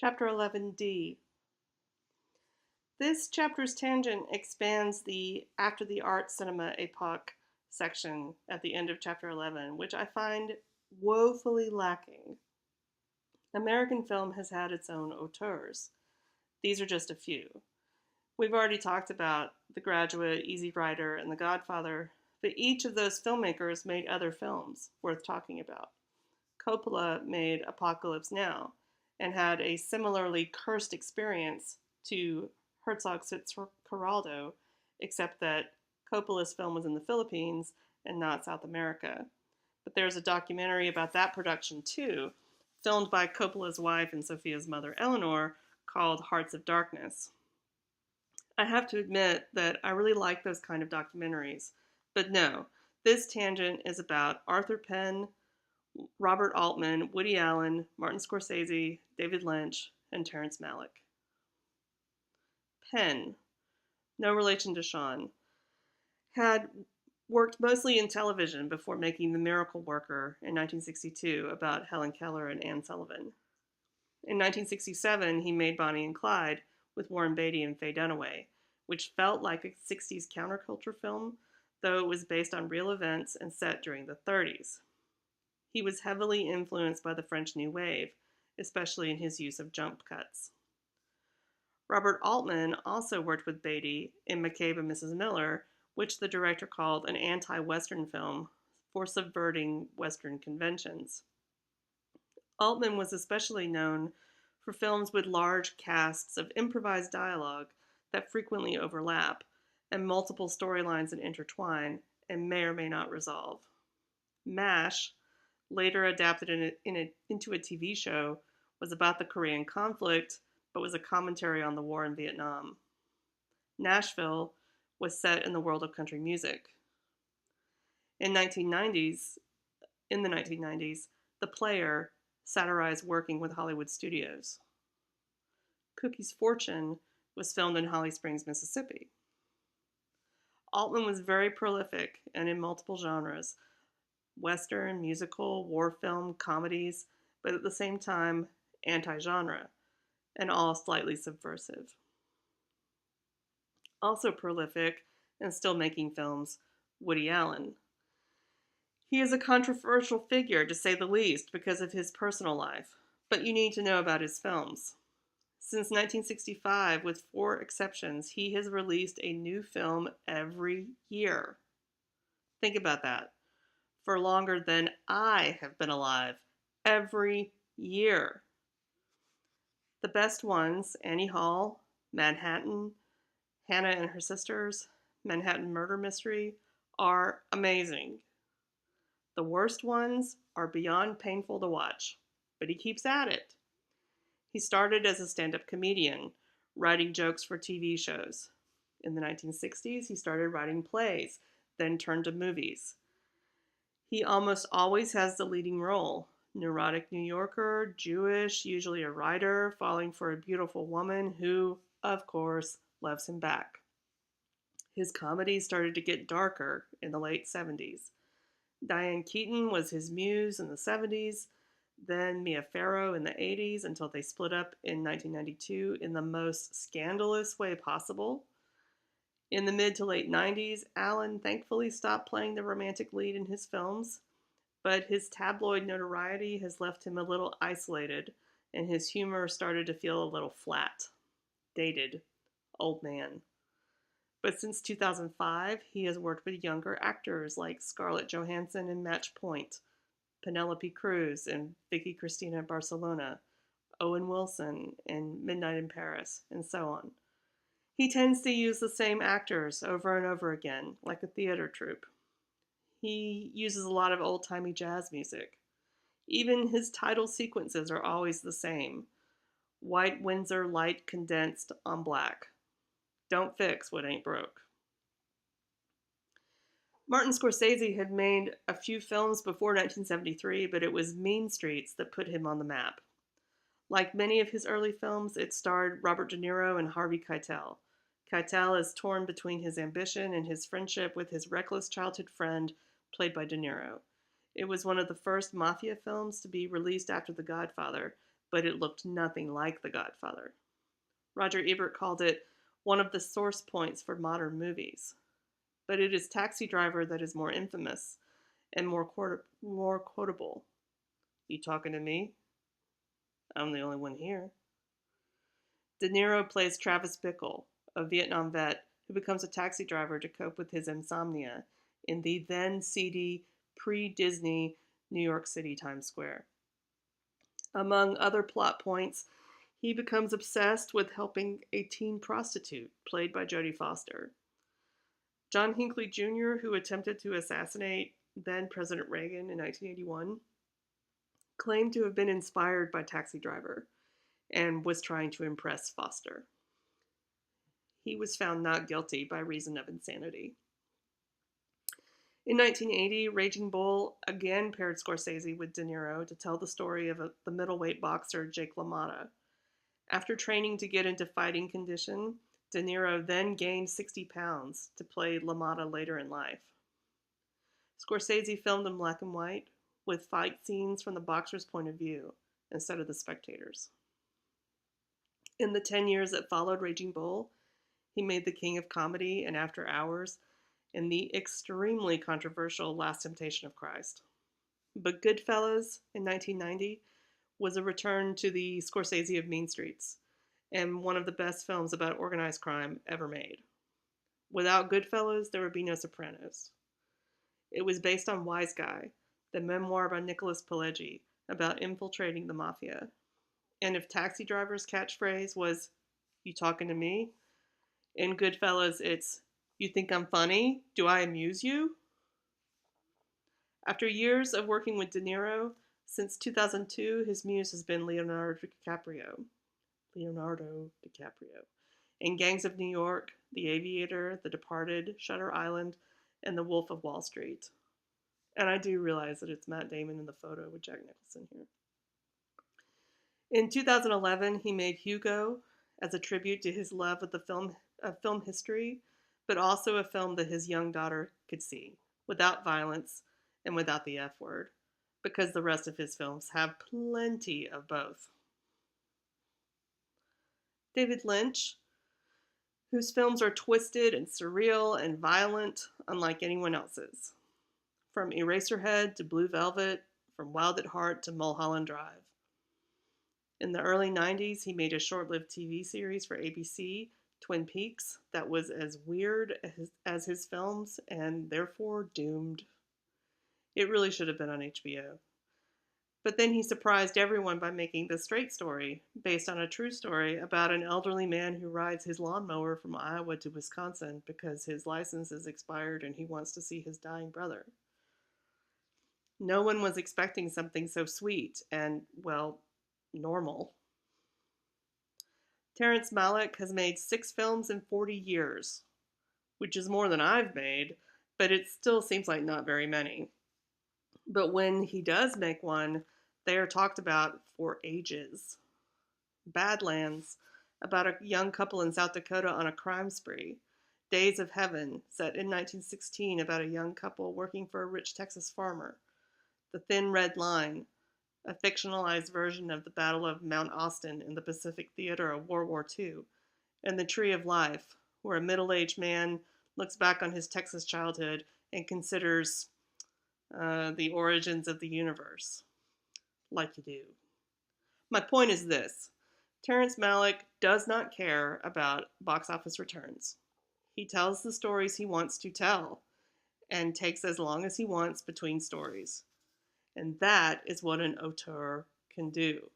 Chapter 11D. This chapter's tangent expands the after the art cinema epoch section at the end of chapter 11, which I find woefully lacking. American film has had its own auteurs. These are just a few. We've already talked about The Graduate, Easy Rider, and The Godfather, but each of those filmmakers made other films worth talking about. Coppola made Apocalypse Now and had a similarly cursed experience to Herzog's Fitzcarraldo, except that Coppola's film was in the Philippines and not South America. But there's a documentary about that production too, filmed by Coppola's wife and Sophia's mother Eleanor, called Hearts of Darkness. I have to admit that I really like those kind of documentaries, but no, this tangent is about Arthur Penn, Robert Altman, Woody Allen, Martin Scorsese, David Lynch, and Terrence Malick. Penn, no relation to Sean, had worked mostly in television before making The Miracle Worker in 1962 about Helen Keller and Anne Sullivan. In 1967, he made Bonnie and Clyde with Warren Beatty and Faye Dunaway, which felt like a 60s counterculture film, though it was based on real events and set during the 30s. He was heavily influenced by the French New Wave, especially in his use of jump cuts. Robert Altman also worked with Beatty in McCabe and Mrs. Miller, which the director called an anti-Western film for subverting Western conventions. Altman was especially known for films with large casts of improvised dialogue that frequently overlap, and multiple storylines that intertwine and may or may not resolve. MASH, later adapted into a TV show, was about the Korean conflict, but was a commentary on the war in Vietnam. Nashville was set in the world of country music. In the 1990s, The Player satirized working with Hollywood studios. Cookie's Fortune was filmed in Holly Springs, Mississippi. Altman was very prolific and in multiple genres: Western, musical, war film, comedies, but at the same time, anti-genre, and all slightly subversive. Also prolific and still making films, Woody Allen. He is a controversial figure, to say the least, because of his personal life, but you need to know about his films. Since 1965, with 4 exceptions, he has released a new film every year. Think about that. For longer than I have been alive, every year. The best ones, Annie Hall, Manhattan, Hannah and Her Sisters, Manhattan Murder Mystery, are amazing. The worst ones are beyond painful to watch, but he keeps at it. He started as a stand-up comedian, writing jokes for TV shows. In the 1960s, he started writing plays, then turned to movies. He almost always has the leading role: neurotic New Yorker, Jewish, usually a writer, falling for a beautiful woman who, of course, loves him back. His comedies started to get darker in the late 70s. Diane Keaton was his muse in the 70s, then Mia Farrow in the 80s, until they split up in 1992 in the most scandalous way possible. In the mid to late 90s, Allen thankfully stopped playing the romantic lead in his films, but his tabloid notoriety has left him a little isolated, and his humor started to feel a little flat, dated, old man. But since 2005, he has worked with younger actors like Scarlett Johansson in Match Point, Penelope Cruz and Vicky Cristina Barcelona, Owen Wilson in Midnight in Paris, and so on. He tends to use the same actors over and over again, like a theater troupe. He uses a lot of old-timey jazz music. Even his title sequences are always the same: white Windsor light condensed on black. Don't fix what ain't broke. Martin Scorsese had made a few films before 1973, but it was Mean Streets that put him on the map. Like many of his early films, it starred Robert De Niro and Harvey Keitel. Keitel is torn between his ambition and his friendship with his reckless childhood friend, played by De Niro. It was one of the first mafia films to be released after The Godfather, but it looked nothing like The Godfather. Roger Ebert called it one of the source points for modern movies. But it is Taxi Driver that is more infamous and more quotable. You talking to me? I'm the only one here. De Niro plays Travis Bickle, a Vietnam vet who becomes a taxi driver to cope with his insomnia in the then seedy, pre-Disney New York City Times Square. Among other plot points, he becomes obsessed with helping a teen prostitute, played by Jodie Foster. John Hinckley Jr., who attempted to assassinate then President Reagan in 1981, claimed to have been inspired by Taxi Driver and was trying to impress Foster. He was found not guilty by reason of insanity. In 1980, Raging Bull again paired Scorsese with De Niro to tell the story of the middleweight boxer Jake LaMotta. After training to get into fighting condition, De Niro then gained 60 pounds to play LaMotta later in life. Scorsese filmed in black and white, with fight scenes from the boxer's point of view instead of the spectators. In the 10 years that followed Raging Bull, he made The King of Comedy and After Hours and the extremely controversial Last Temptation of Christ. But Goodfellas in 1990 was a return to the Scorsese of Mean Streets and one of the best films about organized crime ever made. Without Goodfellas, there would be no Sopranos. It was based on Wise Guy, the memoir by Nicholas Pileggi about infiltrating the mafia. And if Taxi Driver's catchphrase was, "You talking to me?" in Goodfellas, it's, "You think I'm funny? Do I amuse you?" After years of working with De Niro, since 2002, his muse has been Leonardo DiCaprio. In Gangs of New York, The Aviator, The Departed, Shutter Island, and The Wolf of Wall Street. And I do realize that it's Matt Damon in the photo with Jack Nicholson here. In 2011, he made Hugo as a tribute to his love of film history, but also a film that his young daughter could see, without violence and without the F word, because the rest of his films have plenty of both. David Lynch, whose films are twisted and surreal and violent, unlike anyone else's. From Eraserhead to Blue Velvet, from Wild at Heart to Mulholland Drive. In the early 90s, he made a short-lived TV series for ABC, Twin Peaks, that was as weird as his films and therefore doomed. It really should have been on HBO. But then he surprised everyone by making The Straight Story, based on a true story about an elderly man who rides his lawnmower from Iowa to Wisconsin because his license is expired and he wants to see his dying brother. No one was expecting something so sweet and, well, normal. Terrence Malick has made 6 films in 40 years, which is more than I've made, but it still seems like not very many. But when he does make one, they are talked about for ages. Badlands, about a young couple in South Dakota on a crime spree. Days of Heaven, set in 1916 about a young couple working for a rich Texas farmer. The Thin Red Line, a fictionalized version of the Battle of Mount Austin in the Pacific Theater of World War II, and The Tree of Life, where a middle-aged man looks back on his Texas childhood and considers the origins of the universe, like you do. My point is this: Terrence Malick does not care about box office returns. He tells the stories he wants to tell, and takes as long as he wants between stories. And that is what an auteur can do.